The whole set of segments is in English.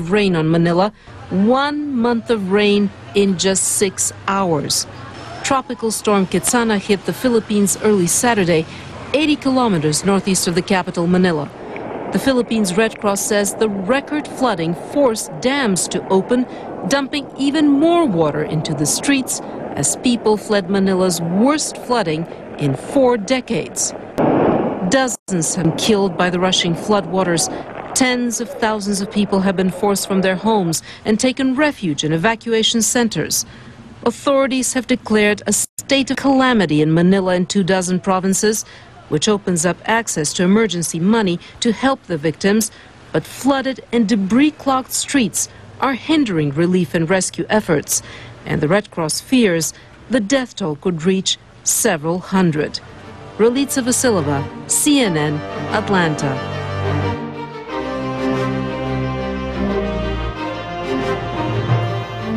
of rain on Manila, 1 month of rain in just 6 hours. Tropical storm Ketsana hit the Philippines early Saturday, 80 kilometers northeast of the capital, Manila. The Philippines Red Cross says the record flooding forced dams to open, dumping even more water into the streets as people fled Manila's worst flooding in 4 decades. Dozens have been killed by the rushing floodwaters. Tens of thousands of people have been forced from their homes and taken refuge in evacuation centers. Authorities have declared a state of calamity in Manila and 24 provinces, which opens up access to emergency money to help the victims, but flooded and debris-clogged streets are hindering relief and rescue efforts, and the Red Cross fears the death toll could reach several hundred. Rolitza Vasilova, CNN, Atlanta.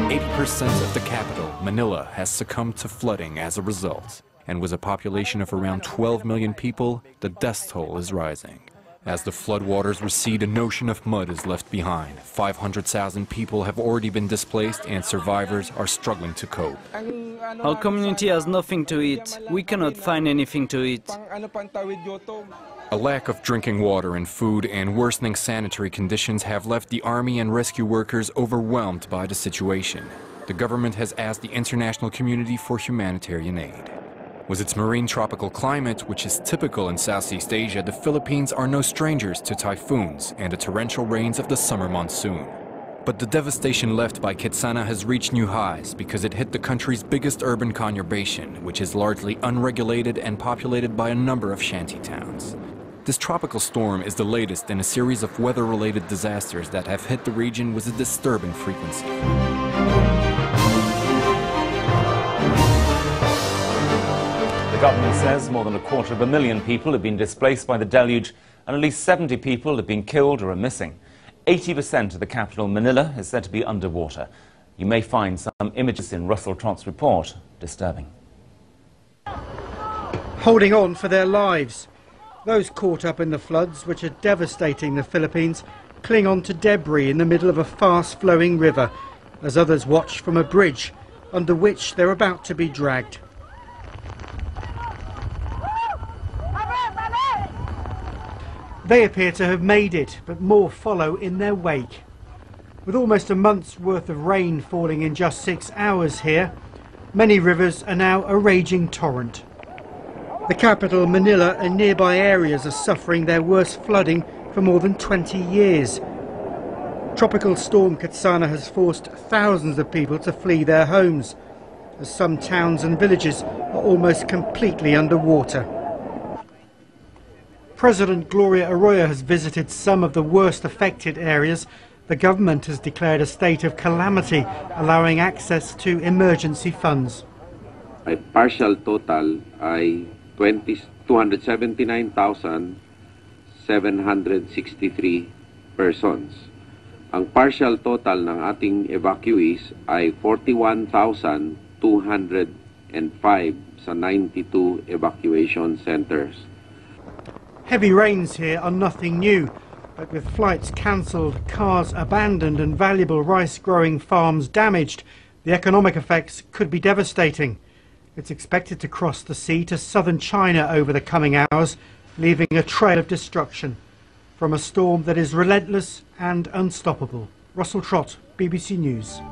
80% of the capital, Manila, has succumbed to flooding as a result. And with a population of around 12 million people, the death toll is rising. As the floodwaters recede, an ocean of mud is left behind. 500,000 people have already been displaced and survivors are struggling to cope. Our community has nothing to eat. We cannot find anything to eat. A lack of drinking water and food and worsening sanitary conditions have left the army and rescue workers overwhelmed by the situation. The government has asked the international community for humanitarian aid. With its marine tropical climate, which is typical in Southeast Asia, the Philippines are no strangers to typhoons and the torrential rains of the summer monsoon. But the devastation left by Ketsana has reached new highs because it hit the country's biggest urban conurbation, which is largely unregulated and populated by a number of shanty towns. This tropical storm is the latest in a series of weather-related disasters that have hit the region with a disturbing frequency. The government says more than 250,000 people have been displaced by the deluge and at least 70 people have been killed or are missing. 80% of the capital, Manila, is said to be underwater. You may find some images in Russell Trott's report disturbing. Holding on for their lives. Those caught up in the floods, which are devastating the Philippines, cling on to debris in the middle of a fast-flowing river, as others watch from a bridge under which they're about to be dragged. They appear to have made it, but more follow in their wake. With almost a month's worth of rain falling in just 6 hours here, many rivers are now a raging torrent. The capital, Manila, and nearby areas are suffering their worst flooding for more than 20 years. Tropical storm Ketsana has forced thousands of people to flee their homes, as some towns and villages are almost completely underwater. President Gloria Arroyo has visited some of the worst affected areas. The government has declared a state of calamity, allowing access to emergency funds. A partial total ay 279,763 persons. Ang partial total ng ating evacuees ay 41,205 sa 92 evacuation centers. Heavy rains here are nothing new, but with flights cancelled, cars abandoned and valuable rice-growing farms damaged, the economic effects could be devastating. It's expected to cross the sea to southern China over the coming hours, leaving a trail of destruction from a storm that is relentless and unstoppable. Russell Trott, BBC News.